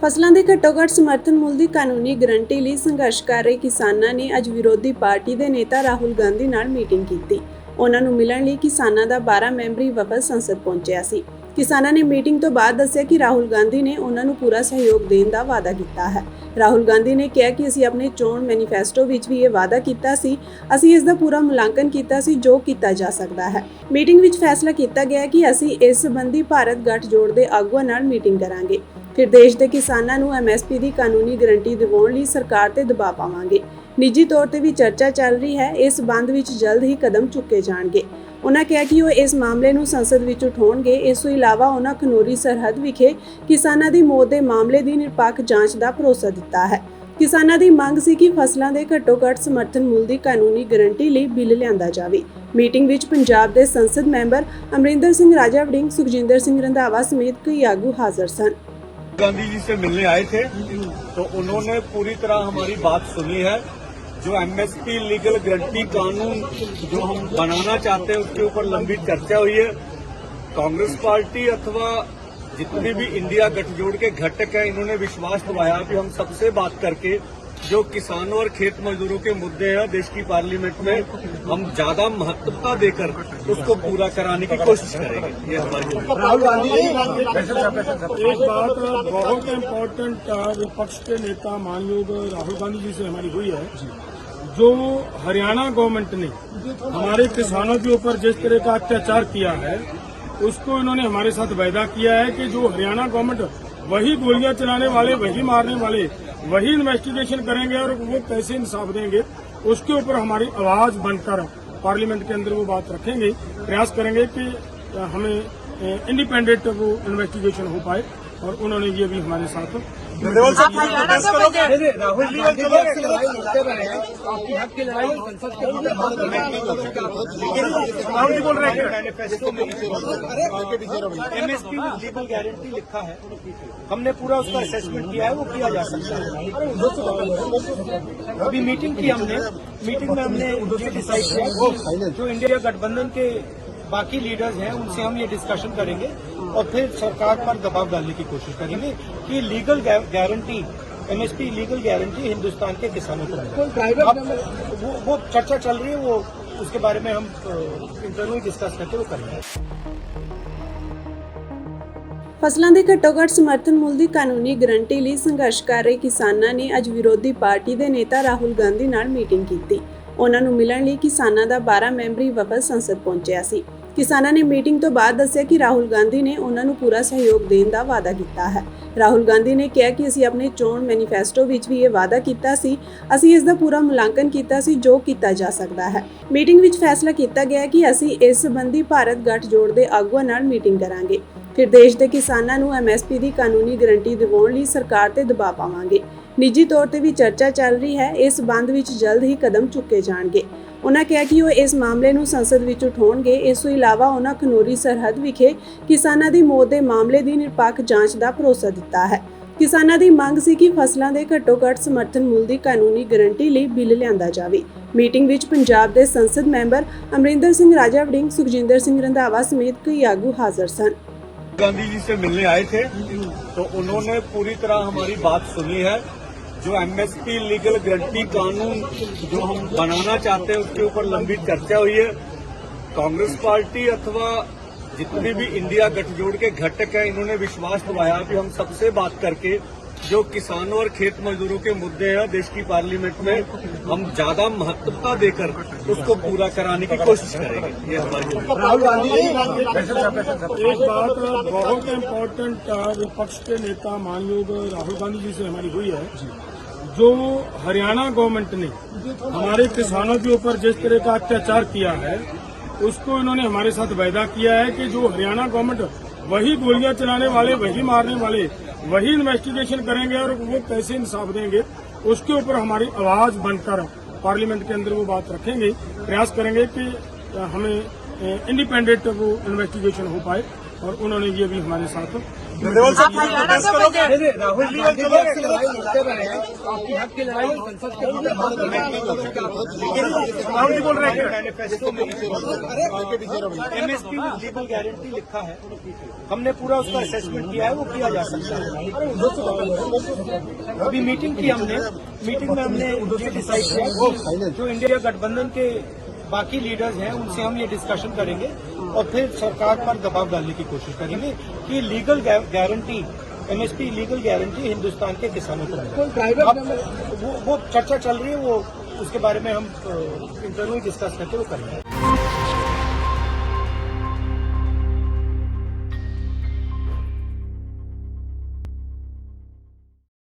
ਫਸਲਾਂ ਦੇ ਘੱਟੋ-ਘੱਟ ਸਮਰਥਨ ਮੁੱਲ ਦੀ ਕਾਨੂੰਨੀ ਗਰੰਟੀ ਲਈ ਸੰਘਰਸ਼ ਕਰ ਰਹੇ ਕਿਸਾਨਾਂ ਨੇ ਅੱਜ ਵਿਰੋਧੀ ਪਾਰਟੀ ਦੇ ਨੇਤਾ ਰਾਹੁਲ ਗਾਂਧੀ ਨਾਲ ਮੀਟਿੰਗ ਕੀਤੀ। ਉਹਨਾਂ ਨੂੰ ਮਿਲਣ ਲਈ ਕਿਸਾਨਾਂ ਦਾ 12 ਮੈਂਬਰੀ ਵਫਦ ਸੰਸਦ ਪਹੁੰਚਿਆ ਸੀ। ਕਿਸਾਨਾਂ ਨੇ ਮੀਟਿੰਗ ਤੋਂ ਬਾਅਦ ਦੱਸਿਆ ਕਿ ਰਾਹੁਲ ਗਾਂਧੀ ਨੇ ਉਹਨਾਂ ਨੂੰ ਪੂਰਾ ਸਹਿਯੋਗ ਦੇਣ ਦਾ ਵਾਅਦਾ ਕੀਤਾ ਹੈ। ਰਾਹੁਲ ਗਾਂਧੀ ਨੇ ਕਿਹਾ ਕਿ ਅਸੀਂ ਆਪਣੇ ਚੋਣ ਮੈਨੀਫੈਸਟੋ ਵਿੱਚ ਵੀ ਇਹ ਵਾਅਦਾ ਕੀਤਾ ਸੀ, ਅਸੀਂ ਇਸ ਦਾ ਪੂਰਾ ਮੁਲਾਂਕਣ ਕੀਤਾ ਸੀ ਜੋ ਕੀਤਾ ਜਾ ਸਕਦਾ ਹੈ। ਮੀਟਿੰਗ ਵਿੱਚ ਫੈਸਲਾ ਕੀਤਾ ਗਿਆ ਕਿ ਅਸੀਂ ਇਸ ਸੰਬੰਧੀ ਭਾਰਤ ਗੱਠਜੋੜ ਦੇ ਆਗੂਆਂ ਨਾਲ ਮੀਟਿੰਗ ਕਰਾਂਗੇ। ਫਿਰ ਦੇਸ਼ ਦੇ ਕਿਸਾਨਾਂ ਨੂੰ MSP ਦੀ ਕਾਨੂੰਨੀ ਗਰੰਟੀ ਦਿਵਾਉਣ ਲਈ ਸਰਕਾਰ ਤੇ ਦਬਾਅ ਪਾਵਾਂਗੇ। ਨਿੱਜੀ ਤੌਰ ਤੇ ਵੀ ਚਰਚਾ ਚੱਲ ਰਹੀ ਹੈ, ਇਸ ਸੰਬੰਧ ਵਿੱਚ ਜਲਦ ਹੀ ਕਦਮ ਚੁੱਕੇ ਜਾਣਗੇ। ਉਨ੍ਹਾਂ ਕਿਹਾ ਕਿ ਉਹ ਇਸ ਮਾਮਲੇ ਨੂੰ ਸੰਸਦ ਵਿੱਚ ਉਠਾਉਣਗੇ। ਇਸ ਤੋਂ ਇਲਾਵਾ ਉਨ੍ਹਾਂ ਖਨੌਰੀ ਸਰਹੱਦ ਵਿਖੇ ਕਿਸਾਨਾਂ ਦੀ ਮੌਤ ਦੇ ਮਾਮਲੇ ਦੀ ਨਿਰਪੱਖ ਜਾਂਚ ਦਾ ਭਰੋਸਾ ਦਿੱਤਾ ਹੈ। ਕਿਸਾਨਾਂ ਦੀ ਮੰਗ ਸੀ ਕਿ ਫਸਲਾਂ ਦੇ ਘੱਟੋ-ਘੱਟ ਸਮਰਥਨ ਮੁੱਲ ਦੀ ਕਾਨੂੰਨੀ ਗਰੰਟੀ ਲਈ ਬਿੱਲ ਲਿਆਂਦਾ ਜਾਵੇ। ਮੀਟਿੰਗ ਵਿੱਚ ਪੰਜਾਬ ਦੇ ਸੰਸਦ ਮੈਂਬਰ ਅਮਰਿੰਦਰ ਸਿੰਘ ਰਾਜਾ ਵੜਿੰਗ, ਸੁਖਜਿੰਦਰ ਸਿੰਘ ਰੰਧਾਵਾ ਸਮੇਤ कई आगू हाजिर सन। गांधी जी से मिलने आए थे तो उन्होंने पूरी तरह हमारी बात सुनी है। जो MSP लीगल गारंटी कानून जो हम बनाना चाहते हैं उसके ऊपर लंबी चर्चा हुई है। कांग्रेस पार्टी अथवा जितने भी इंडिया गठजोड़ के घटक हैं इन्होंने विश्वास दिलाया कि हम सबसे बात करके जो किसानों और खेत मजदूरों के मुद्दे हैं देश की पार्लियामेंट में हम ज्यादा महत्वता देकर उसको पूरा कराने की कोशिश करेंगे। ये हमारी राहुल गांधी एक बात बहुत इम्पोर्टेंट विपक्ष के नेता मानयोग राहुल गांधी जी से हमारी हुई है। जो हरियाणा गवर्नमेंट ने हमारे किसानों के ऊपर जिस तरह का अत्याचार किया है उसको इन्होंने हमारे साथ वायदा किया है कि जो हरियाणा गवर्नमेंट वही गोलियां चलाने वाले, वही मारने वाले, वही इन्वेस्टिगेशन करेंगे और वो कैसे इंसाफ देंगे उसके ऊपर हमारी आवाज बनकर पार्लियामेंट के अंदर वो बात रखेंगे। प्रयास करेंगे कि हमें इंडिपेंडेंट वो इन्वेस्टिगेशन हो पाए और उन्होंने ये भी हमारे साथ राहुल जी बोल रहे हैं मैनिफेस्टो में MSP में लीगल गारंटी लिखा है, हमने पूरा उसका असेसमेंट किया है, वो किया जा सकता है। अभी मीटिंग की हमने, मीटिंग में हमने ये डिसाइड किया जो इंडिया गठबंधन के बाकी लीडर्स हैं उनसे हम ये डिस्कशन करेंगे और फिर सरकार पर दबाव डालने की कोशिश करेंगे कि legal guarantee MSP legal guarantee Hindustan के किसानों को मिले। वो चर्चा चल रही है, वो उसके बारे में हम इंटरनली डिस्कस करके वो करेंगे। ਫਸਲਾਂ ਦੇ ਘੱਟੋ-ਘੱਟ ਸਮਰਥਨ ਮੁੱਲ ਦੀ ਕਾਨੂੰਨੀ ਗਰੰਟੀ ਲਈ ਸੰਘਰਸ਼ ਕਰ ਰਹੇ ਕਿਸਾਨਾਂ ਨੇ ਅੱਜ ਵਿਰੋਧੀ ਪਾਰਟੀ ਦੇ ਨੇਤਾ ਰਾਹੁਲ ਗਾਂਧੀ ਨਾਲ ਮੀਟਿੰਗ ਕੀਤੀ। ਉਹਨਾਂ ਨੂੰ ਮਿਲਣ ਲਈ ਕਿਸਾਨਾਂ ਦਾ 12 ਮੈਂਬਰੀ ਵਫਦ ਸੰਸਦ ਪਹੁੰਚਿਆ ਸੀ। ਕਿਸਾਨਾਂ ਨੇ ਮੀਟਿੰਗ ਤੋਂ ਬਾਅਦ ਦੱਸਿਆ ਕਿ ਰਾਹੁਲ ਗਾਂਧੀ ਨੇ ਉਹਨਾਂ ਨੂੰ ਪੂਰਾ ਸਹਿਯੋਗ ਦੇਣ ਦਾ ਵਾਅਦਾ ਕੀਤਾ ਹੈ। ਰਾਹੁਲ ਗਾਂਧੀ ਨੇ ਕਿਹਾ ਕਿ ਅਸੀਂ ਆਪਣੇ ਚੋਣ ਮੈਨੀਫੈਸਟੋ ਵਿੱਚ ਵੀ ਇਹ ਵਾਅਦਾ ਕੀਤਾ ਸੀ, ਅਸੀਂ ਇਸ ਦਾ ਪੂਰਾ ਮੁਲਾਂਕਣ ਕੀਤਾ ਸੀ ਜੋ ਕੀਤਾ ਜਾ ਸਕਦਾ ਹੈ। ਮੀਟਿੰਗ ਵਿੱਚ ਫੈਸਲਾ ਕੀਤਾ ਗਿਆ ਕਿ ਅਸੀਂ ਇਸ ਸੰਬੰਧੀ ਭਾਰਤ ਗੱਠਜੋੜ ਦੇ ਆਗੂਆਂ ਨਾਲ ਮੀਟਿੰਗ ਕਰਾਂਗੇ। ਫਿਰ ਦੇਸ਼ ਦੇ ਕਿਸਾਨਾਂ ਨੂੰ MSP ਦੀ ਕਾਨੂੰਨੀ ਗਰੰਟੀ ਦਿਵਾਉਣ ਲਈ ਸਰਕਾਰ ਤੇ ਦਬਾਅ ਪਾਵਾਂਗੇ। ਨਿੱਜੀ ਤੌਰ ਤੇ ਵੀ ਚਰਚਾ ਚੱਲ ਰਹੀ ਹੈ, ਇਸ ਸੰਬੰਧ ਵਿੱਚ ਜਲਦ ਹੀ ਕਦਮ ਚੁੱਕੇ ਜਾਣਗੇ। ਉਨ੍ਹਾਂ ਕਿਹਾ ਕਿ ਉਹ ਇਸ ਮਾਮਲੇ ਨੂੰ ਸੰਸਦ ਵਿੱਚ ਉਠਾਉਣਗੇ। ਇਸ ਤੋਂ ਇਲਾਵਾ ਉਨ੍ਹਾਂ ਖਨੌਰੀ ਸਰਹੱਦ ਵਿਖੇ ਕਿਸਾਨਾਂ ਦੀ ਮੌਤ ਦੇ ਮਾਮਲੇ ਦੀ ਨਿਰਪੱਖ ਜਾਂਚ ਦਾ ਭਰੋਸਾ ਦਿੱਤਾ ਹੈ। ਕਿਸਾਨਾਂ ਦੀ ਮੰਗ ਸੀ ਕਿ ਫਸਲਾਂ ਦੇ ਘੱਟੋ-ਘੱਟ ਸਮਰਥਨ ਮੁੱਲ ਦੀ ਕਾਨੂੰਨੀ ਗਰੰਟੀ ਲਈ ਬਿੱਲ ਲਿਆਂਦਾ ਜਾਵੇ। ਮੀਟਿੰਗ ਵਿੱਚ ਪੰਜਾਬ ਦੇ ਸੰਸਦ ਮੈਂਬਰ ਅਮਰਿੰਦਰ ਸਿੰਘ ਰਾਜਾ ਵੜਿੰਗ, ਸੁਖਜਿੰਦਰ ਸਿੰਘ ਰੰਧਾਵਾ ਸਮੇਤ कई आगू हाजिर सन। गांधी जी से मिलने आए थे तो उन्होंने पूरी तरह हमारी बात सुनी है। जो MSP लीगल गारंटी कानून जो हम बनाना चाहते हैं उसके ऊपर लंबी चर्चा हुई है। कांग्रेस पार्टी अथवा जितने भी इंडिया गठजोड़ के घटक हैं इन्होंने विश्वास दिलाया कि हम सबसे बात करके जो किसानों और खेत मजदूरों के मुद्दे हैं देश की पार्लियामेंट में हम ज्यादा महत्वता देकर उसको पूरा कराने की कोशिश करेंगे। ये हमारी राहुल गांधी एक बात बहुत इम्पोर्टेंट विपक्ष के नेता मानयोग राहुल गांधी जी से हमारी हुई है। जो हरियाणा गवर्नमेंट ने हमारे किसानों के ऊपर जिस तरह का अत्याचार किया है उसको इन्होंने हमारे साथ वायदा किया है कि जो हरियाणा गवर्नमेंट वही गोलियां चलाने वाले, वही मारने वाले, वही इन्वेस्टिगेशन करेंगे और वो कैसे इंसाफ देंगे उसके ऊपर हमारी आवाज बनकर पार्लियामेंट के अंदर वो बात रखेंगे। प्रयास करेंगे कि हमें इंडिपेंडेंट वो इन्वेस्टिगेशन हो पाए और उन्होंने ये भी हमारे साथ गढ़वाल आप हरियाणा को पंजाब राहुल गांधी जी आपकी लड़ाई लड़ते रहे हैं, आपकी हक की लड़ाई संसद के अंदर राहुल जी बोल रहे हैं मैनिफेस्टो में एमएसपी लीगल गारंटी लिखा है, हमने पूरा उसका असेसमेंट किया है, वो किया जा सकता है। अभी मीटिंग की हमने, मीटिंग में हमने ये डिसाइड किया जो इंडिया गठबंधन के बाकी लीडर्स हैं उनसे हम ये डिस्कशन करेंगे और फिर सरकार पर दबाव डालने की कोशिश करेंगे कि legal guarantee MSP legal guarantee Hindustan के किसानों को मिले। वो चर्चा चल रही है, वो उसके बारे में हम इंटरव्यू डिस्कस करके वो करेंगे।